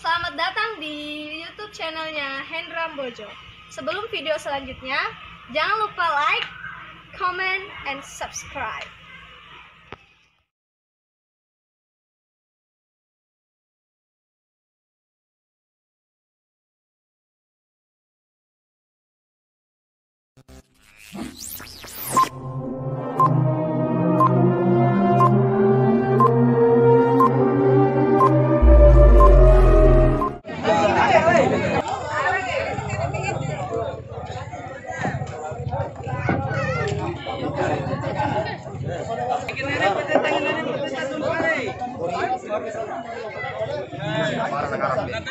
selamat datang di YouTube channelnya Hendra Bojo. Sebelum video selanjutnya, jangan lupa like, comment, and subscribe.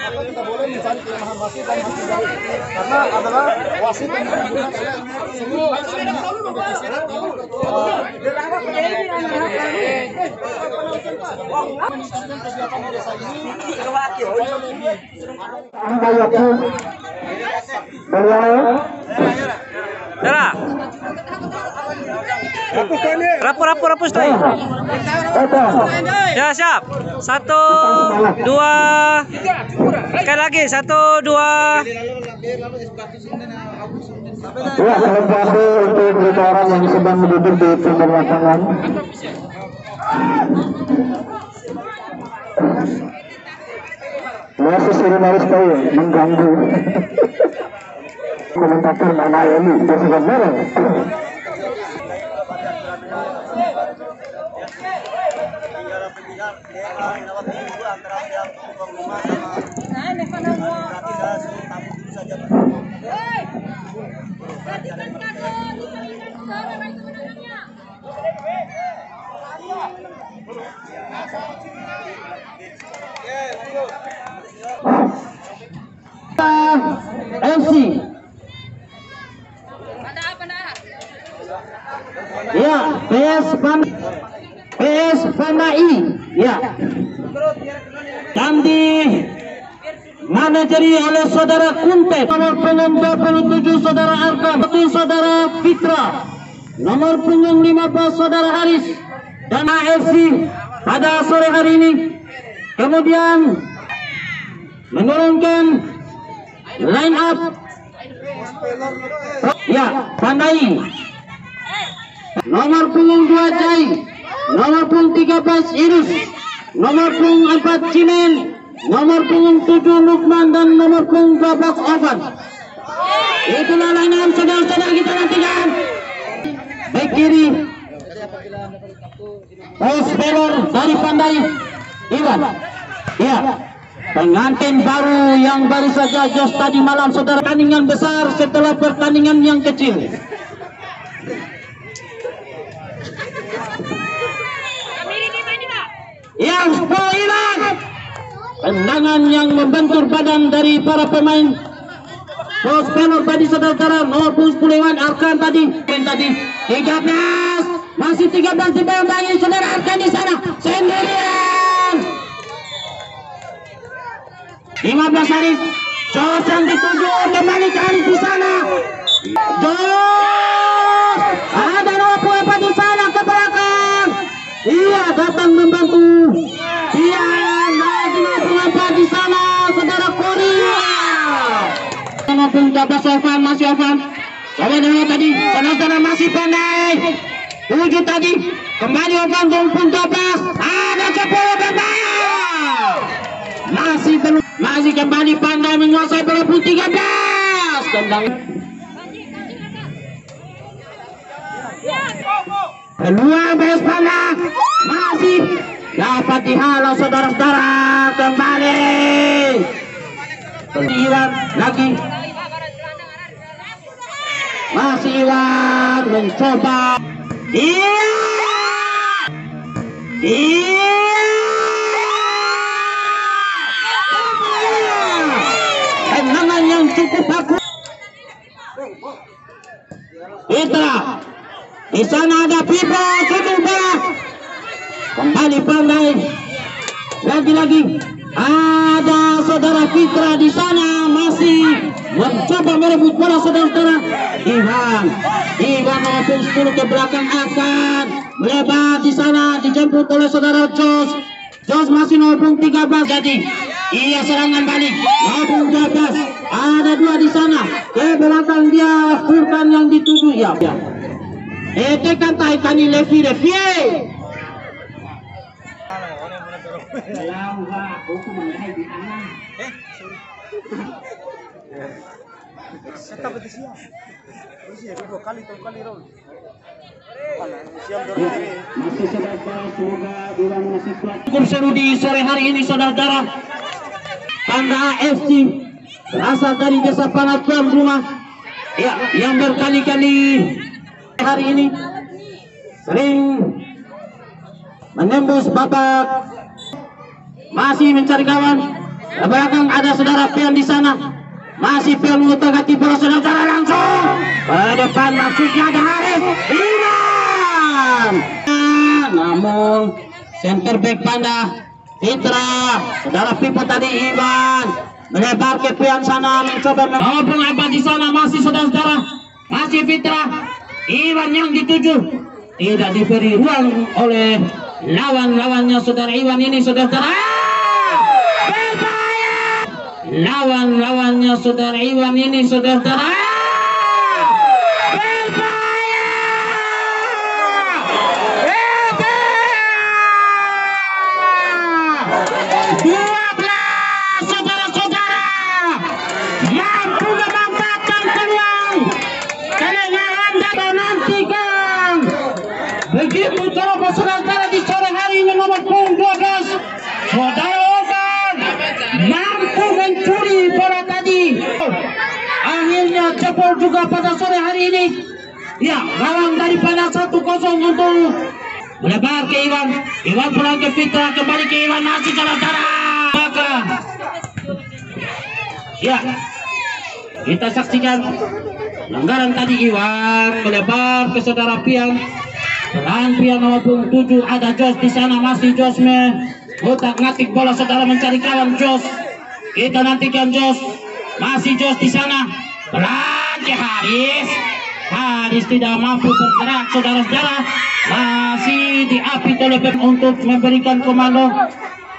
Kita boleh mencari kelemahan wasit dan karena adalah wasit yang semua kompetisi kegiatan desa ini Rapus tuh. Ya siap. 1, 2. Sekali lagi 1, 2. Ya, salam satu untuk berita orang yang sedang duduk di pinggir lapangan. Masih sering harus tahu mengganggu. Komentator mana ini sudah merah. MC ya, PS Pandai ya, dan dimanajeri oleh saudara Kuntet, nomor punggung 27 saudara Arka, saudara Fitra, nomor punggung 15 saudara Haris, dan AFC pada sore hari ini. Kemudian menurunkan line up ya, Pandai, nomor punggung 2 Jai, nomor punggung 13 Irus, nomor punggung 4 Cimen, nomor punggung 7 Lukman, dan nomor punggung 12 Ovan. Itulah line up saudara-saudara kita nantikan. Back kiri post belor dari Pandai Iwan ya, pengantin baru yang baru saja jos tadi malam saudara. Pertandingan besar setelah pertandingan yang kecil. Yang hilang tendangan yang membentur badan dari para pemain post pelor tadi saudara. Nomor 10 Iwan Arkan tadi 13 masih 13 dibantai saudara Arkan di sana sendirian. 15 Haris, Jos yang dituju kembali ke Haris di sana. Jos, ada nomor apa di sana ke belakang. Iya, datang membantu. Iya, lagi nomor apa di sana, saudara Korea. Nomor 13 Ovan, masih Ovan. Saudara tadi, saudara masih Pandai. 7 tadi, kembali Ovan, nomor 12. Ada 10 berbahaya. Masih kembali Pandai menguasai bola pun 13. Tendang peluang BS Pandai masih dapat dihalau saudara-saudara. Kembali Iwan lagi, masih Iwan mencoba. Iya, tendangan yang cukup bagus. Fitra di sana ada Pipo sudut bola. Kembali Pandai. Lagi-lagi ada saudara Fitra di sana masih mencoba merebut bola saudara-saudara. Iwan maupun 10 ke belakang akan melebar di sana dijemput oleh saudara Jos. Jos masih 13 jadi Iya, serangan balik maupun ke atas. Ada dua di sana. Ke belakang dia Furkan yang dituju. Ya. Tekan taikani Levi. Masih semoga Iwan masih kuat. Cukup seru di sore hari ini saudara-saudara. Panda AFC berasal dari Desa Pangat tuan rumah ya, yang berkali-kali hari ini sering menembus babak, masih mencari kawan. Di belakang ada saudara Pian di sana, masih Pian mengutak-atik bola saudara langsung ke depan, maksudnya ada Haris Iwan. Namun center back Panda Fitra, saudara Pipo tadi Iwan melebar ke Pian sana mencoba maupun apa di sana, masih saudara-saudara, masih Fitra, Iwan yang dituju, tidak diberi ruang oleh lawan-lawannya saudara Iwan ini saudara-saudara. Lawan-lawannya saudara Iwan ini saudara-saudara. Begitu terobos saudara di sore hari ini nomor punggung 12 saudara Ogan mampu mencuri bola tadi, akhirnya jebol juga pada sore hari ini. Ya, gawang daripada 1-0 untuk melebar ke Iwan pulang ke Fitra, kembali ke Iwan, masih saudara. Maka ya, kita saksikan pelanggaran tadi. Iwan melebar ke saudara Pian. Pelan Pian nomor 7, ada Jos di sana, masih Jos ngotak-ngatik bola saudara, mencari kawan Jos. Kita nantikan Jos, masih Jos di sana. Pelan ke Haris tidak mampu bergerak saudara-saudara, masih diapit oleh untuk memberikan komando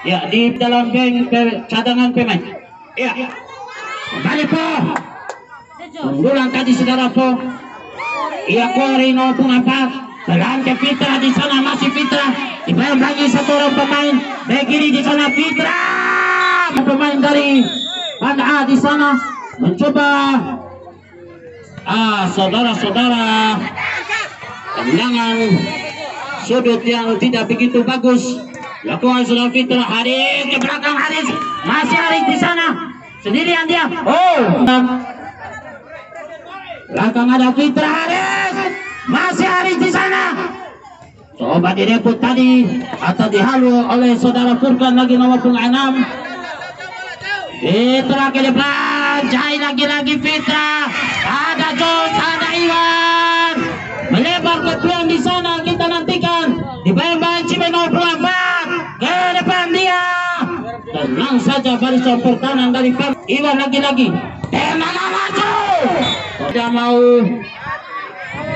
ya di dalam bank cadangan pemain. Ya, kembali Po unggulan tadi saudara Po. Iya, Kori maupun apa. Pelan ke Fitra di sana, masih Fitra. Dibayang lagi satu orang pemain back kiri di sana Fitra. Pemain dari Panda di sana mencoba saudara-saudara, tendangan sudut yang tidak begitu bagus lakukan saudara Fitra. Haris ke belakang, Haris masih Haris di sana sendirian dia. Belakang ada Fitra, Haris masih Haris di sana. Coba direbut tadi atau dihalu oleh saudara Furkan lagi nomor 6. Fitra ke depan, jahit lagi Fitra. Ada Jos, ada Iwan. Melebar ke Pian di sana, kita nantikan. Dibayang-bayang Cime nomor 4. Ke depan dia. Tenang saja barisan pertahanan dari Iwan lagi-lagi. Tenang maju. Tidak mau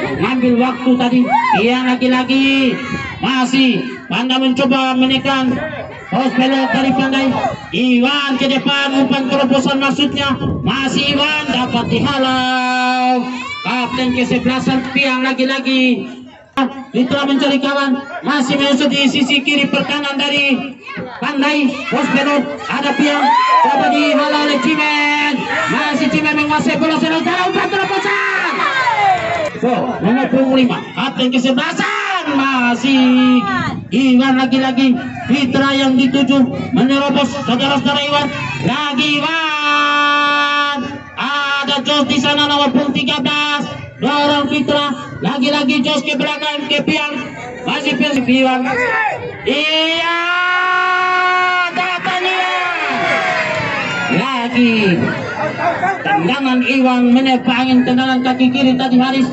mengambil waktu tadi. Iya, lagi-lagi masih Panda mencoba menekan pos belok dari Pandai. Iwan ke depan, umpan terobosan maksudnya. Masih Iwan dapat dihalau. Kapten ke-11 Pian lagi-lagi. Fitra mencari kawan, masih masuk di sisi kiri perkanan dari Pandai. Pos belok ada Pian, coba dihalau oleh Cimen. Masih Cimen menguasai bola saudara, umpan terobosan. Nomor 25 kapten ke-11 masih Iwan lagi-lagi. Fitra yang dituju menerobos saudara-saudara Iwan. Lagi Iwan. Ada Jos di sana nomor 13. Dorong Fitra. Lagi-lagi Jos ke belakang ke Pian. Masih Iwan. Iya. Datang Iwan. Lagi tendangan Iwan menepah angin, tendangan kaki kiri tadi Haris.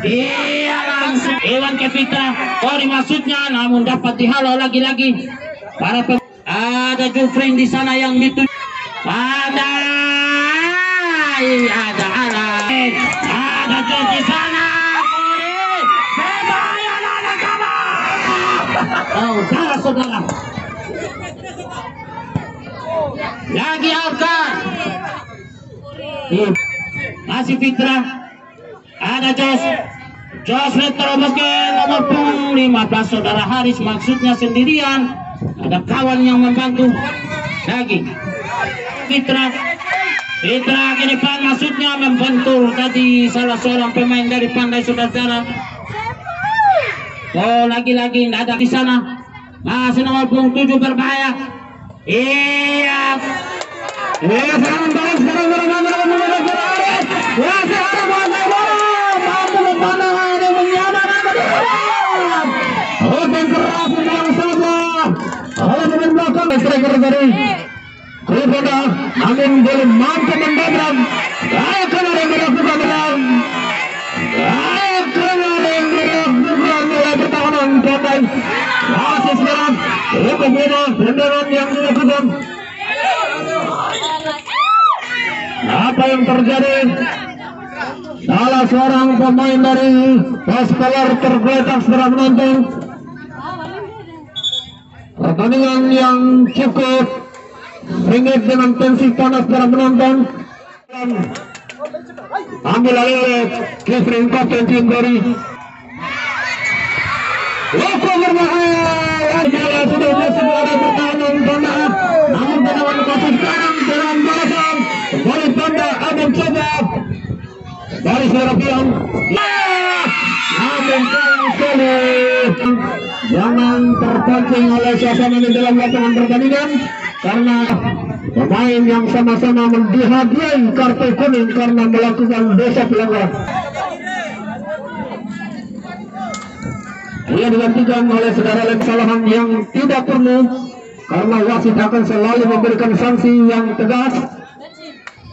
Iya, langsung Iwan ke Fitra. Kori maksudnya, namun dapat dihalau lagi-lagi. Ada Jufrin di sana yang dituju. Ada Alay. Ada Jos di sana. Kori. Berbahaya ada kabar. Saudara-saudara. Lagi Alka. Masih Fitra. Ada Jos terobos ke nomor 15 saudara Haris, maksudnya sendirian. Ada kawan yang membantu. Lagi Fitra ke depan, maksudnya membentur tadi salah seorang pemain dari Pandai saudara. Oh, lagi-lagi tidak ada di sana. Masih nomor 7 berbahaya. Iya. Sekarang angin boleh mampu mendobrak. Pertahanan Pandai masih sekarang tendangan yang dilakukan. Apa yang terjadi? Salah seorang pemain dari Paspeler tergeletak setelah menonton pertandingan yang cukup sengit dengan tensi panas para penonton. Ambil alih oleh Kevin kapten tim dari Loko berbahaya. Sudah ada pertahanan Panda, namun tendangan masih sekarang dengan balasan kembali Panda akan coba dari Serapian. Namun sekali jangan terpancing oleh suasana di dalam lapangan pertandingan, karena pemain yang sama-sama dihadiahi kartu kuning karena melakukan dosa pelanggaran. Ia digantikan oleh saudara kesalahan yang tidak perlu, karena wasit akan selalu memberikan sanksi yang tegas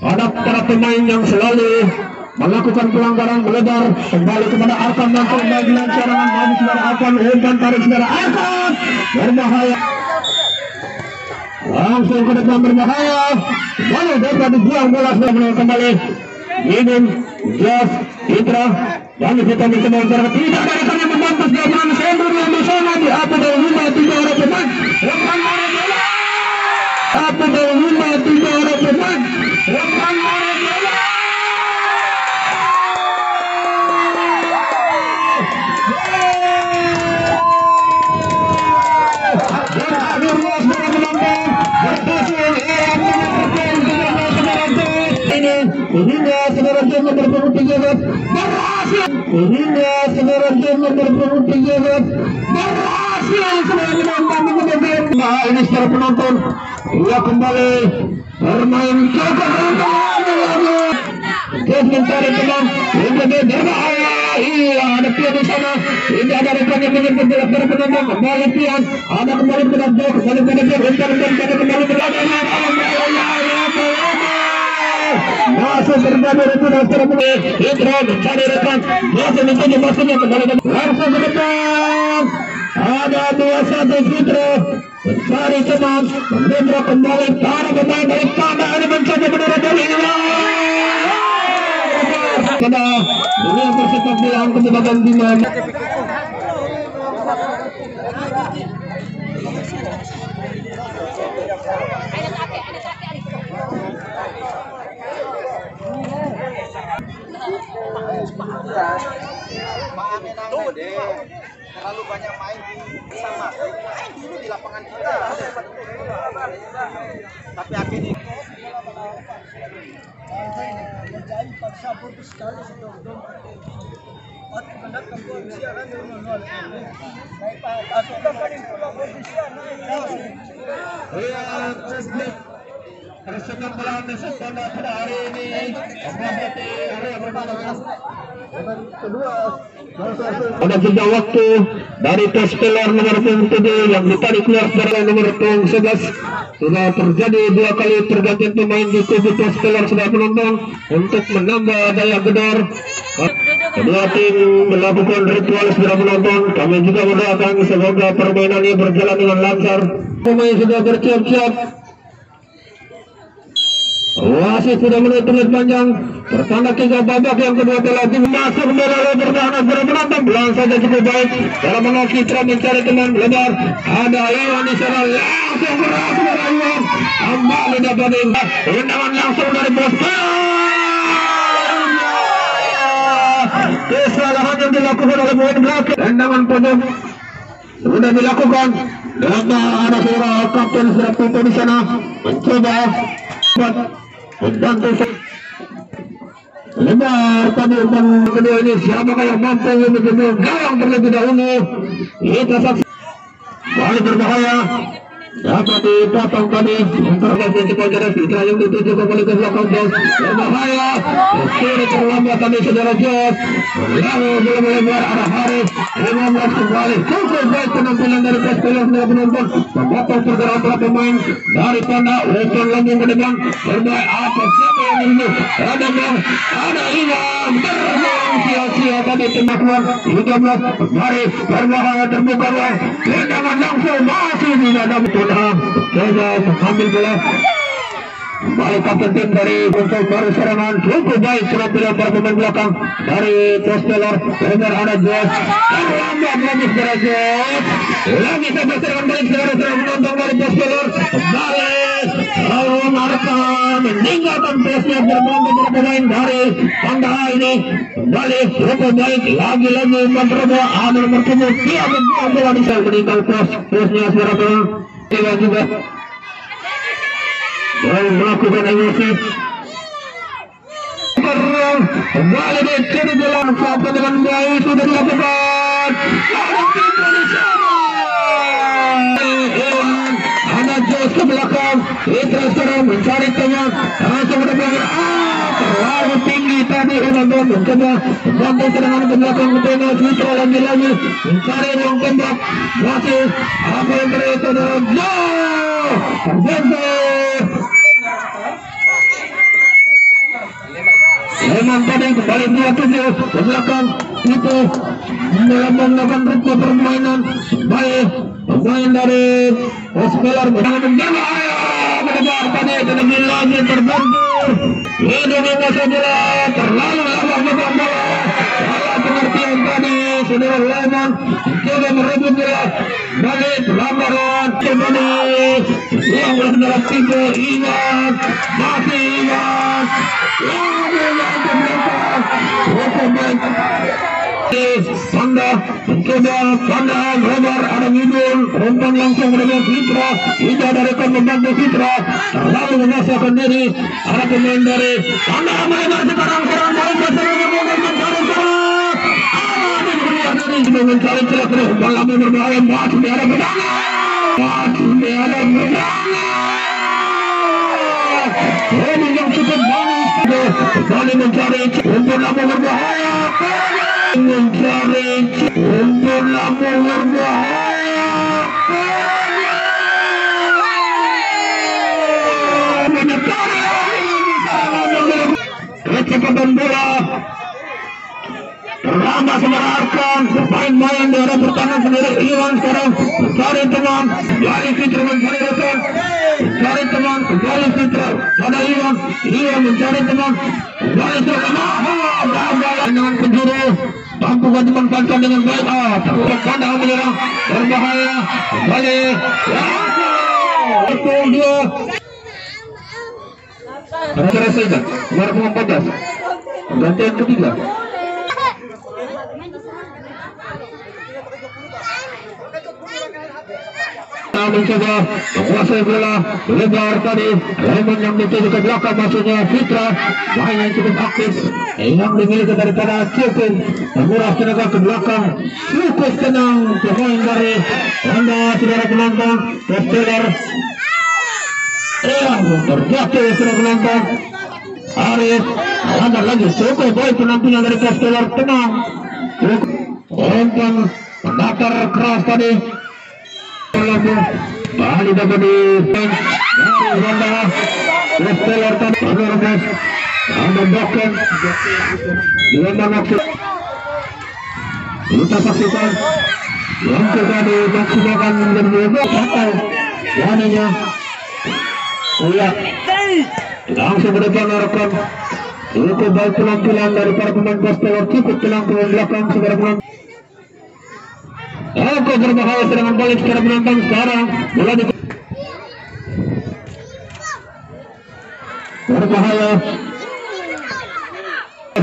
pada para pemain yang selalu melakukan pelanggaran. Melebar kembali kepada Arkan, mampu bagian serangan bagi saudara Arkan, umpan tarik saudara Arkan, berbahaya. Langsung ke depan berbahaya. Boleh dapat dibuang bola sudah kembali. Minum Jos Fitra dan kita mencoba cara tidak ada rekan yang membantu gabungan Sendur yang di sana di apa dari 5-3 orang pemain. Apa dari 5-3 orang pemain. Hingga saudara game nomor 23 berhasil. Hingga saudara game nomor 23 berhasil sebagai penonton mengejar. Nah, ini secara penonton ia kembali bermain cukup lagi. Terus mencari teman hingga dia berbahaya. Iya, ada Pian di sana. Ini ada rekan yang ingin bergerak dari penonton. Kembali Pian, ada kembali penonton, kembali kembali masuk terjadi itu dasar mulai Indra mencari rekan masih mencoba masuknya kembali langsung ke depan. Ada 2-1 Fitra mencari teman, Indra kembali para pemain dari Panda ini mencoba menurut dari pada dunia persepak bola kebebasan Bima. Terlalu banyak main di sama, main dulu di lapangan kita. Tapi akhirnya pada hari ini ada jeda waktu dari Paspeler nomor 7 yang ditarik keluar dari nomor 11. Sudah terjadi 2 kali pergantian pemain di kubu Paspeler sudah penonton untuk menambah daya gedor. Kedua tim melakukan ritual sudah menonton. Kami juga mendoakan semoga permainan ini berjalan dengan lancar. Pemain sudah bersiap-siap. Wasit sudah menutup panjang. Pertanda 3 babak yang kedua telah masuk bola bertahan berpenonton. Belang saja cukup baik. Dalam menolak Fitra mencari teman lebar. Ada Iwan di sana langsung keras dari Iwan. kembali dapat tendangan langsung dari Boston. Kesalahan yang dilakukan oleh pemain belakang, tendangan pojok sudah dilakukan. Dan ada seorang kapten Serapito di sana mencoba membantu lebar tadi umpan kedua ini. Siapakah yang mampu menjemput gawang terlebih dahulu? Kita saksi balik berbahaya. Dapat dipotong tadi intervensi kepada Fitra yang dituju kembali ke belakang Jos. Berbahaya. Sudah terlambat tadi saudara Jos. Lalu belum melebar arah Haris. 15 kembali. Cukup baik penampilan dari Pespeler dari penonton. Memotong pergerakan para pemain dari tanda umpan lambung ke depan. Berbaik apa siapa yang ini? Ada Bang, ada Iwan. Terbang sia-sia tadi tembak keluar. 13 dari berbahaya terbuka ruang. Tendangan langsung masih tidak ada betul. Coba ambil bola. Baik kapten tim dari untuk baru serangan. Cukup baik penampilan para pemain belakang dari Pespeler. Benar ada Jos. Terlambat lagi saudara Jos. Lagi saja serangan balik saudara penonton dari Pespeler. Balik. Lalu Marka meninggalkan pesnya berbangga para pemain dari tanda ini. Balik cukup baik. Lagi-lagi umpan terbuka. Ada nomor 10. Dia membuang bola di sana meninggal pesnya saudara penonton. Dia juga dan melakukan emosi. Kembali dicuri bola sampai dengan baik sudah dilakukan. Ada Jos ke belakang. Fitra sekarang mencari teman. Langsung ke belakang. Terlalu tinggi tadi Ronaldo mencoba membantu serangan ke belakang ke tengah. Fitra lagi-lagi mencari ruang tembak. Masih apa yang terjadi dalam Leman tadi kembali 27 ke belakang itu melakukan ritme permainan baik pemain dari Pespeler berbahaya mendebar tadi terlebih lagi terbantu ini menguasai bola terlalu lama memegang bola salah pengertian tadi saudara Leman mencoba merebut bola balik pelanggaran kembali yang bersaudara tiga Iwan masih Iwan Panda mencoba Panda lebar ada Widul umpan langsung dengan Fitra tidak ada rekan membantu Fitra lalu memasukkan diri ada pemain dari Panda melebar sekarang balik mencari celah terus umpan lama berbahaya masih ada pedang ini yang cukup bagus kembali mencari umpan lama berbahaya mencari umpan lama berbahaya kecepatan bola terlambat semerahkan main-main di arah pertahanan sendiri. Iwan sekarang mencari teman dari Fitra mencari rekan mencari teman kembali Fitra pada Iwan mencari teman kembali Fitra dengan penjuru mampu dimanfaatkan dengan baik Panda menyerang berbahaya kembali itu dia selesai nomor 14 gantian ketiga mencoba menguasai bola lebar tadi Leman yang dituju ke belakang maksudnya Fitra main yang cukup aktif yang dimiliki daripada Kevin menguras tenaga ke belakang cukup tenang pemain dari Anda saudara penonton Pespeler terjatuh saudara penonton Haris ada lagi cukup baik penampilan dari Pespeler tenang umpan mendatar keras tadi Bali dapat di dari Honda Pespeler tadi ada Doken Leman aksi kita saksikan yang juga dimaksimalkan menjadi fatal waninya langsung ke depan rekan cukup baik penampilan dari para pemain Pespeler cukup tenang ke belakang saudara penonton. Aku berbahaya serangan balik secara menantang sekarang bola di berbahaya.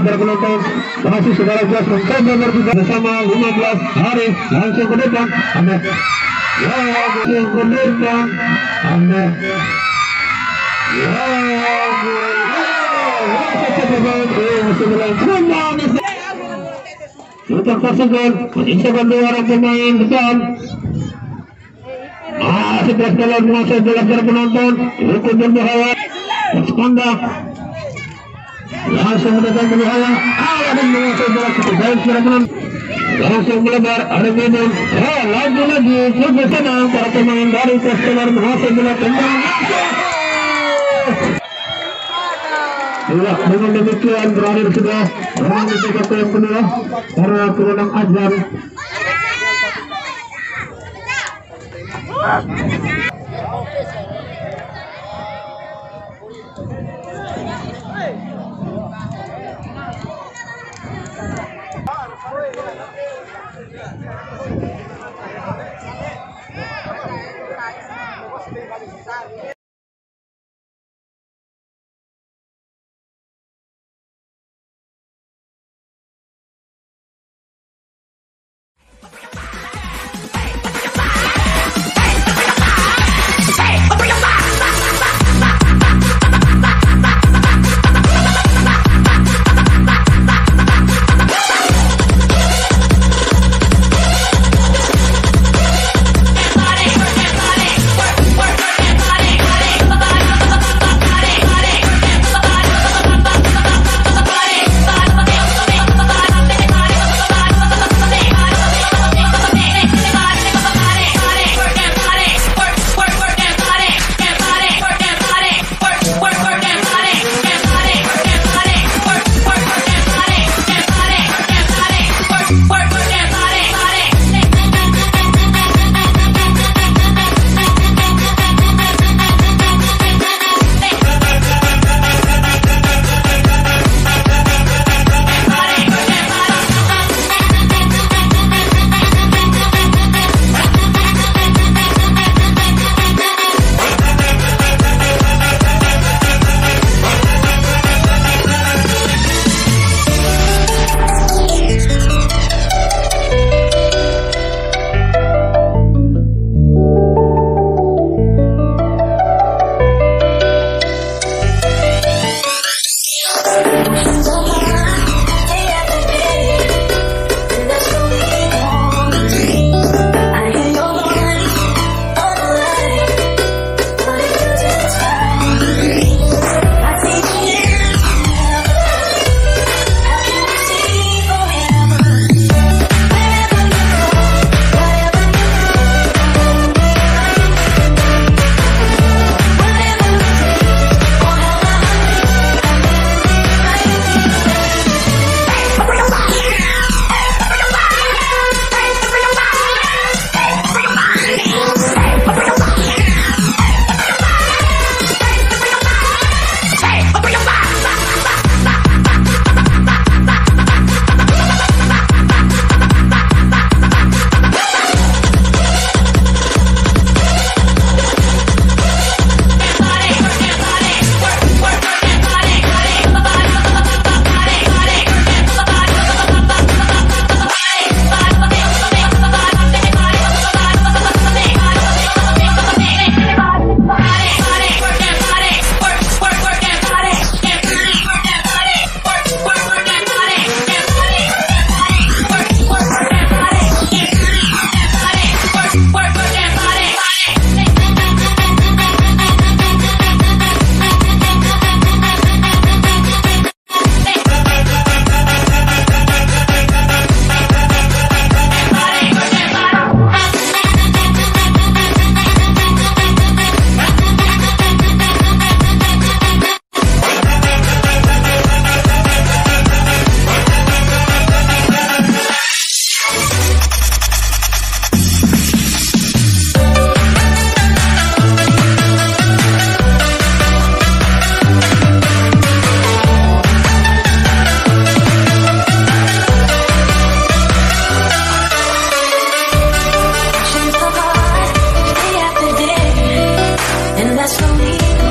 Penonton masih saudara Jas mencoba nomor 3 bersama 15 hari langsung ke depan. Anda langsung ke depan. Anda untuk tersebut menyisakan 2 orang pemain depan. Masih belas dalam menguasai bola para penonton. Cukup berbahaya. Sekondak langsung mendatang berbahaya. Dan menguasai bola cukup baik para penonton. Langsung melebar. Ada minum. Lagi cukup senang para pemain dari Castelar menguasai bola tendang. Dengan demikian berakhir sudah pertandingan Jakarta yang kedua karena kewenangan azan. that's for me.